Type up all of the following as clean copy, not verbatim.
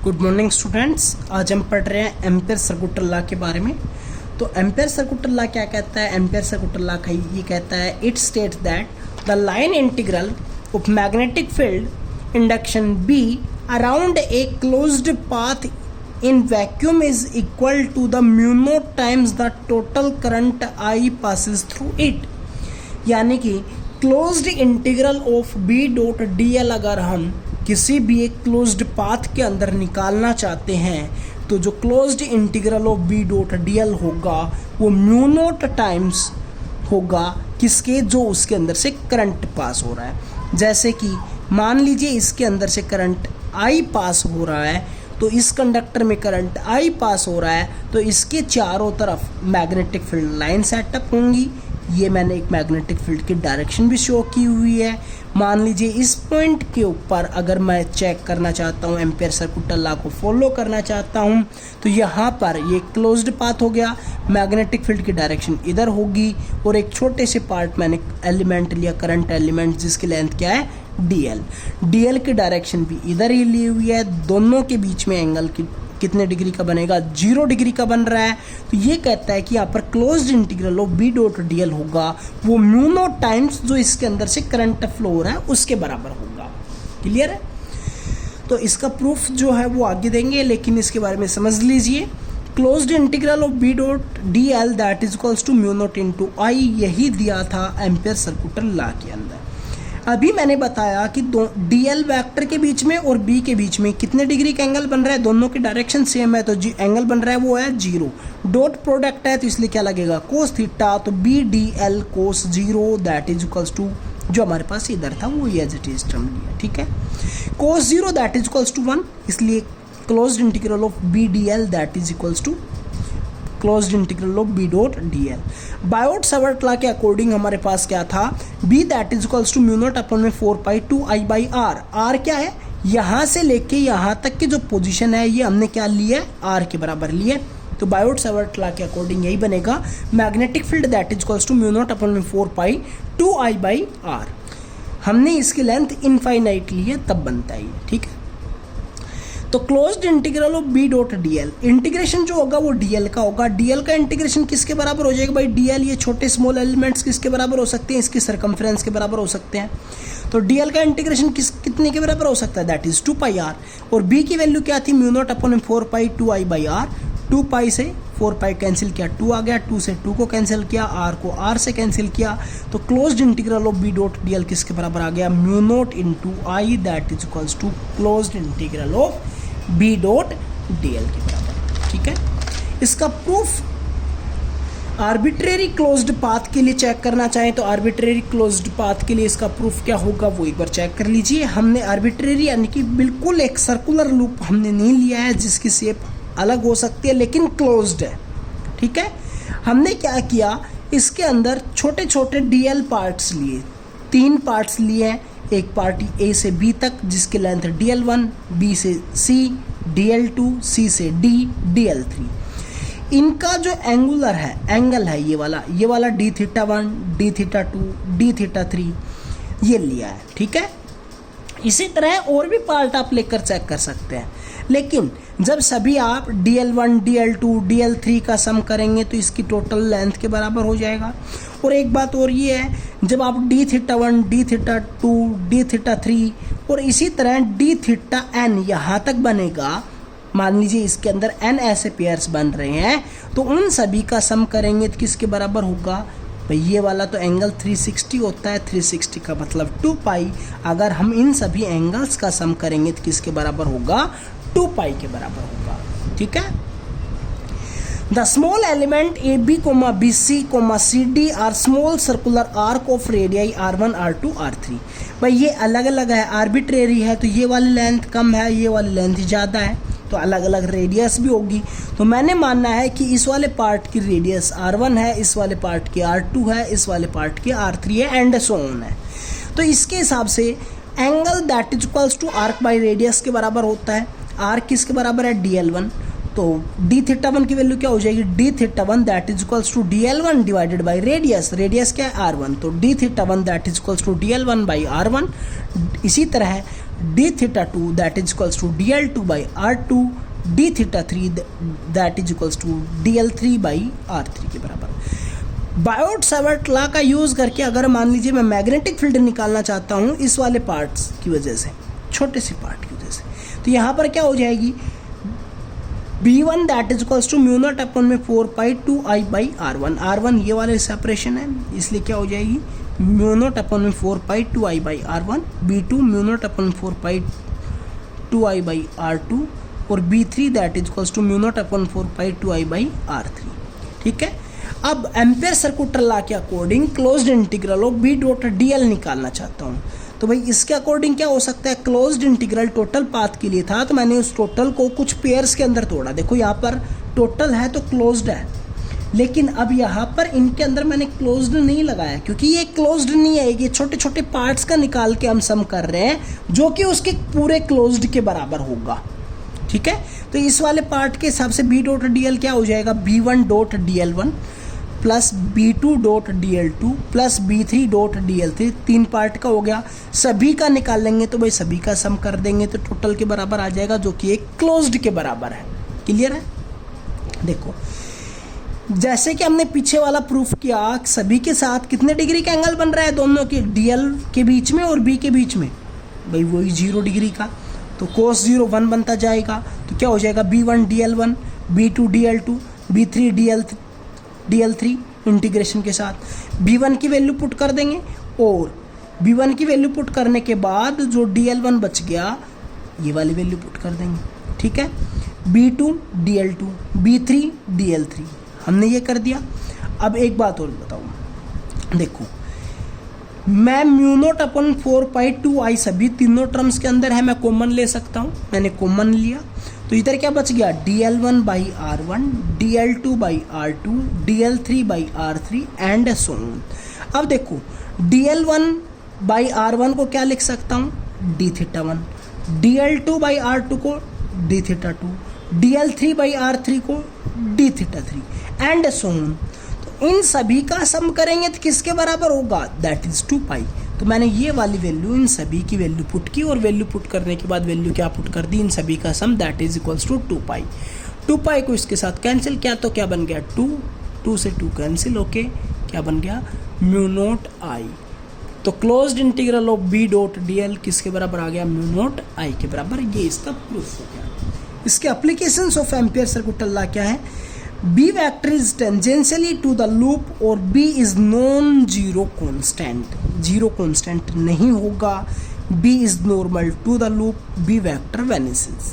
Good morning students. आज हम पढ़ रहे हैं एम्पेयर सर्कुलर लॉ के बारे में। तो एम्पेयर सर्कुलर लॉ क्या कहता है? एम्पेयर सर्कुलर लॉ ये कहता है it states that the line integral of magnetic field induction be around a closed path in vacuum is equal to the mu naught times the total current I passes through it। यानी कि closed integral of B dot D L अगर हम किसी भी एक closed path के अंदर निकालना चाहते हैं तो जो closed integral of B dot D L होगा वो म्यू नॉट टाइम्स होगा किसके, जो उसके अंदर से करंट पास हो रहा है। जैसे कि मान लीजिए इसके अंदर से करंट आई पास हो रहा है, तो इस कंडक्टर में करंट आई पास हो रहा है, तो इसके चारों तरफ मैग्नेटिक फील्ड लाइन सेटअप होंगी। ये मैंने एक मैग्नेटिक फील्ड की डायरेक्शन भी शो की हुई है। मान लीजिए इस पॉइंट के ऊपर अगर मैं चेक करना चाहता हूँ, एम्पेयर सर्कुलर लॉ को फॉलो करना चाहता हूँ, तो यहाँ पर ये क्लोज्ड पाथ हो गया, मैग्नेटिक फील्ड की डायरेक्शन इधर होगी और एक छोटे से पार्ट मैंने एलिमेंट लिया, करंट एलिमेंट, जिसकी लेंथ क्या है डी एल की डायरेक्शन भी इधर ही ली हुई है। दोनों के बीच में एंगल कितने डिग्री का बनेगा? 0 डिग्री का बन रहा है। तो ये कहता है कि यहाँ पर closed integral of B dot D L होगा वो म्यू नॉट टाइम्स जो इसके अंदर से करंट फ्लो हो रहा है उसके बराबर होगा। क्लियर है? तो इसका प्रूफ जो है वो आगे देंगे, लेकिन इसके बारे में समझ लीजिए। Closed integral of B dot D L that is equals to mu naught into I, यही दिया था एम्पेयर सर्कुलर लॉ के अंदर। अभी मैंने बताया कि डी एल वैक्टर के बीच में और बी के बीच में कितने डिग्री का एंगल बन रहा है, दोनों की डायरेक्शन सेम है, तो एंगल बन रहा है वो है 0। डॉट प्रोडक्ट है तो इसलिए क्या लगेगा कोस थीटा, तो B D L cos 0 that is equals to जो हमारे पास इधर था वो एज इट इज टर्म लिया। ठीक है, cos 0 that is equals to 1, इसलिए closed integral of B D L that is equals to closed integral of B dot D L. Biot Savart law के अकॉर्डिंग हमारे पास क्या था, B that is equals to mu naught upon में 4 pi 2 I by R. R क्या है? यहाँ से लेके यहाँ तक की जो पोजीशन है ये हमने क्या लिया है, आर के बराबर लिया। तो बायोट सावर्ट लॉ के अकॉर्डिंग यही बनेगा, magnetic field that is equals to mu naught upon में 4 पाई 2 आई बाई आर। हमने इसकी लेंथ इनफाइनाइट ली है तब बनता है ये। ठीक है, तो closed integral of B dot D L, integration जो होगा वो डी एल का होगा। डी एल का इंटीग्रेशन किसके बराबर हो जाएगा भाई? डी एल ये छोटे स्मॉल एलिमेंट्स किसके बराबर हो सकते हैं? इसकी सर्कमफ्रेंस के बराबर हो सकते हैं। तो डी एल का इंटीग्रेशन कितने के बराबर हो सकता है? That is 2 pi R. और बी की वैल्यू क्या थी? Mu naught upon 4 pi 2 I by R. 2 pi से 4 पाई कैंसिल किया, 2 आ गया, 2 से 2 को कैंसिल किया, आर को आर से कैंसिल किया, तो closed integral of B dot D L किसके बराबर आ गया? Mu naught into I that is equals to closed integral of B dot D L के बराबर। ठीक है, इसका प्रूफ आर्बिट्रेरी क्लोज्ड पाथ के लिए चेक करना चाहें तो आर्बिट्रेरी क्लोज्ड पाथ के लिए इसका प्रूफ क्या होगा वो एक बार चेक कर लीजिए। हमने आर्बिट्रेरी यानी कि बिल्कुल एक सर्कुलर लूप हमने नहीं लिया है जिसकी शेप अलग हो सकती है लेकिन क्लोज्ड है। ठीक है, हमने क्या किया, इसके अंदर छोटे छोटे डी एल पार्ट्स लिए, 3 पार्ट्स लिए हैं। एक पार्ट ए से बी तक जिसकी लेंथ DL1, बी से C, DL2, C से D, DL3। इनका जो एंगल है ये वाला D theta 1, D theta 2, D theta 3 ये लिया है। ठीक है, इसी तरह और भी पार्ट आप लेकर चेक कर सकते हैं, लेकिन जब सभी आप DL1, DL2, DL3 का सम करेंगे तो इसकी टोटल लेंथ के बराबर हो जाएगा। और एक बात और ये है, जब आप D theta 1, D theta 2, D theta 3 और इसी तरह D थीटा n यहाँ तक बनेगा, मान लीजिए इसके अंदर n ऐसे पेयर्स बन रहे हैं, तो उन सभी का सम करेंगे तो किसके बराबर होगा भाई? ये वाला तो एंगल 360 होता है, 360 का मतलब 2 पाई। अगर हम इन सभी एंगल्स का सम करेंगे तो किसके बराबर होगा? 2 पाई के बराबर होगा। ठीक है, the small element AB, BC, CD are small circular arc of radii R1, R2, R3। भाई ये अलग अलग है, आर्बिट्रेरी है, तो ये वाली लेंथ कम है, ये वाली लेंथ ज़्यादा है, तो अलग अलग रेडियस भी होगी। तो मैंने मानना है कि इस वाले पार्ट की रेडियस R1 है, इस वाले पार्ट की R2 है, इस वाले पार्ट की R3 है, एंड सो ऑन है। तो इसके हिसाब से angle that is equals to arc by radius के बराबर होता है। आर्क किसके बराबर है? DL1। तो डी थीटा 1 की वैल्यू क्या हो जाएगी? D theta 1 that is equals to DL1 divided by radius. Radius क्या है? R1, तो D theta 1 that is equals to DL1 by R1। इसी तरह D theta 2 that is equals to DL2 by R2, D theta 3 that is equals to DL3 by R3 के बराबर। Biot-Savart law का use करके अगर मान लीजिए मैं मैग्नेटिक फील्ड निकालना चाहता हूँ इस वाले पार्ट्स की वजह से, छोटे से पार्ट की वजह से, तो यहाँ पर क्या हो जाएगी, B1 that is equals to mu naught अपन में 4 pi 2 I by R1, R1 ये वाले सेपरेशन है, इसलिए क्या हो जाएगी म्यू नॉट अपन में 4 pi 2 I by R1, B2 mu naught upon 4 pi 2 I by R2 और B3 that is equals to mu naught upon 4 pi 2 I by R3। ठीक है, अब एम्पेयर सर्कुलर लॉ के according closed integral of B dot DL निकालना चाहता हूँ, तो भाई इसके अकॉर्डिंग क्या हो सकता है, क्लोज्ड इंटीग्रल टोटल पाथ के लिए था, तो मैंने उस टोटल को कुछ पेयर्स के अंदर तोड़ा। देखो यहाँ पर टोटल है तो क्लोज्ड है, लेकिन अब यहाँ पर इनके अंदर मैंने क्लोज्ड नहीं लगाया क्योंकि ये क्लोज्ड नहीं है, ये छोटे छोटे पार्ट्स का निकाल के हम सम कर रहे हैं जो कि उसके पूरे क्लोज्ड के बराबर होगा। ठीक है, तो इस वाले पार्ट के हिसाब से B डॉट DL क्या हो जाएगा, B1 dot DL1 plus B2 dot DL2 plus B3 dot DL3, 3 part का हो गया। सभी का निकाल लेंगे तो भाई सभी का सम कर देंगे तो टोटल के बराबर आ जाएगा जो कि एक क्लोज्ड के बराबर है। क्लियर है, देखो जैसे कि हमने पीछे वाला प्रूफ किया, सभी के साथ कितने डिग्री का एंगल बन रहा है दोनों के, DL के बीच में और B के बीच में, भाई वही 0 डिग्री का, तो cos 0 1 बनता जाएगा, तो क्या हो जाएगा B1 DL1, B2 DL2, B3 DL3 integration के साथ B1 की वैल्यू पुट कर देंगे और B1 की वैल्यू पुट करने के बाद जो DL1 बच गया ये वाली वैल्यू पुट कर देंगे। ठीक है, B2 DL2, B3 DL3 हमने ये कर दिया। अब एक बात और बताऊँ, देखो मैं mu naught upon 4 pi 2 I सभी तीनों टर्म्स के अंदर है, मैं कॉमन ले सकता हूँ, मैंने कॉमन लिया तो इधर क्या बच गया, DL1 by R1, DL2 by R2, DL3 by R3 and so on. अब देखो DL1 बाई R1 को क्या लिख सकता हूँ, D theta 1, DL2 by R2 को D theta 2, DL3 by R3 को D theta 3 and so on. तो इन सभी का सम करेंगे तो किसके बराबर होगा, दैट इज 2 पाई। तो मैंने ये वाली वैल्यू इन सभी की वैल्यू पुट की और वैल्यू पुट करने के बाद वैल्यू क्या पुट कर दी, इन सभी का सम दैट इज इक्वल्स टू 2 पाई। 2 पाई को इसके साथ कैंसिल किया तो क्या बन गया 2, 2 से 2 कैंसिल होके क्या बन गया म्यू नॉट आई। तो closed integral of B dot DL किसके बराबर आ गया, म्यू नॉट आई के बराबर। ये इसका प्रूफ हो गया। इसके applications of ampere circular law क्या है, B vector is tangentially to the loop और B is non-zero constant, zero constant नहीं होगा, B is normal to the loop, B vector vanishes।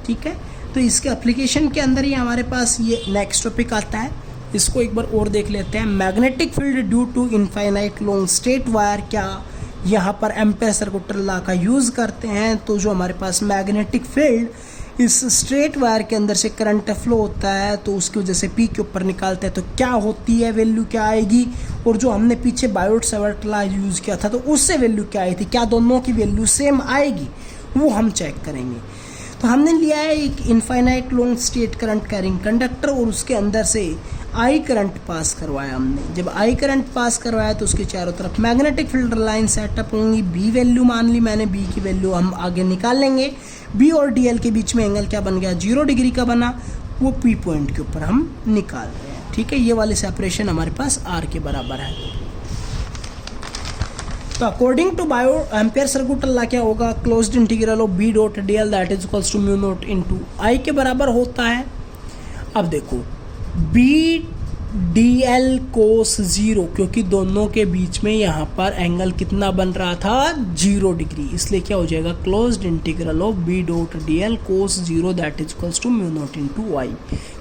ठीक है, तो इसके एप्लीकेशन के अंदर ही हमारे पास ये नेक्स्ट टॉपिक आता है, इसको एक बार और देख लेते हैं। Magnetic field due to infinite long straight wire, क्या यहाँ पर एम्पियर सर्कुलर लॉ का यूज़ करते हैं, तो जो हमारे पास मैग्नेटिक फील्ड इस स्ट्रेट वायर के अंदर से करंट फ्लो होता है तो उसकी वजह से P के ऊपर निकालते हैं तो क्या होती है, वैल्यू क्या आएगी, और जो हमने पीछे बायोट-सावर्ट लॉ यूज़ किया था तो उससे वैल्यू क्या आई थी, क्या दोनों की वैल्यू सेम आएगी, वो हम चेक करेंगे। तो हमने लिया है एक infinite long straight current carrying conductor और उसके अंदर से आई करंट पास करवाया हमने। जब आई करंट पास करवाया तो उसके चारों तरफ मैग्नेटिक फील्ड लाइन सेटअप होंगी। बी वैल्यू मान ली मैंने, बी की वैल्यू हम आगे निकाल लेंगे। बी और डी एल के बीच में एंगल क्या बन गया, 0 डिग्री का बना, वो पी पॉइंट के ऊपर हम निकाल रहे हैं। ठीक है, ये वाले सेपरेशन हमारे पास आर के बराबर है। तो according to Biot Ampere circular law क्या होगा, closed integral of B dot D L that is equals to mu naught into I के बराबर होता है। अब देखो बी डी एल कोस 0, क्योंकि दोनों के बीच में यहाँ पर एंगल कितना बन रहा था, 0 डिग्री, इसलिए क्या हो जाएगा closed integral of B dot D L cos 0 that is equals to mu naught into I.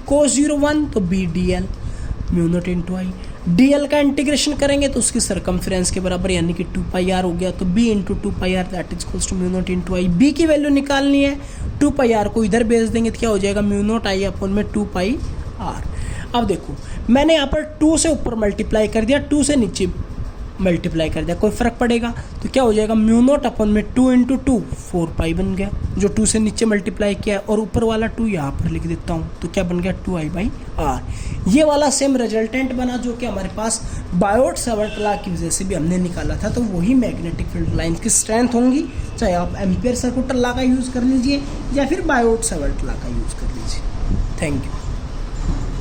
Cos 0 1 तो B D L mu naught into I. D L का इंटीग्रेशन करेंगे तो उसकी सरकमफ्रेंस के बराबर यानी कि 2 पाई आर हो गया, तो B into 2 pi R that is equals to mu naught into I. B की वैल्यू निकालनी है, 2 पाई आर को इधर भेज देंगे तो क्या हो जाएगा म्यू नॉट आई अपॉन में 2 पाई आर। अब देखो मैंने यहाँ पर 2 से ऊपर मल्टीप्लाई कर दिया, 2 से नीचे मल्टीप्लाई कर दिया, कोई फ़र्क पड़ेगा तो क्या हो जाएगा, म्यू नॉट अपन में 2 इंटू 2 4 पाई बन गया, जो 2 से नीचे मल्टीप्लाई किया है, और ऊपर वाला 2 यहाँ पर लिख देता हूँ, तो क्या बन गया 2I/r। ये वाला सेम रिजल्टेंट बना जो कि हमारे पास बायोट-सावर्ट लॉ की वजह से भी हमने निकाला था, तो वही मैग्नेटिक फील्ड लाइन्स की स्ट्रेंथ होंगी, चाहे आप एम्पियर सर्कुलर लॉ का यूज़ कर लीजिए या फिर बायोट-सावर्ट लॉ का यूज़ कर लीजिए। Thank you.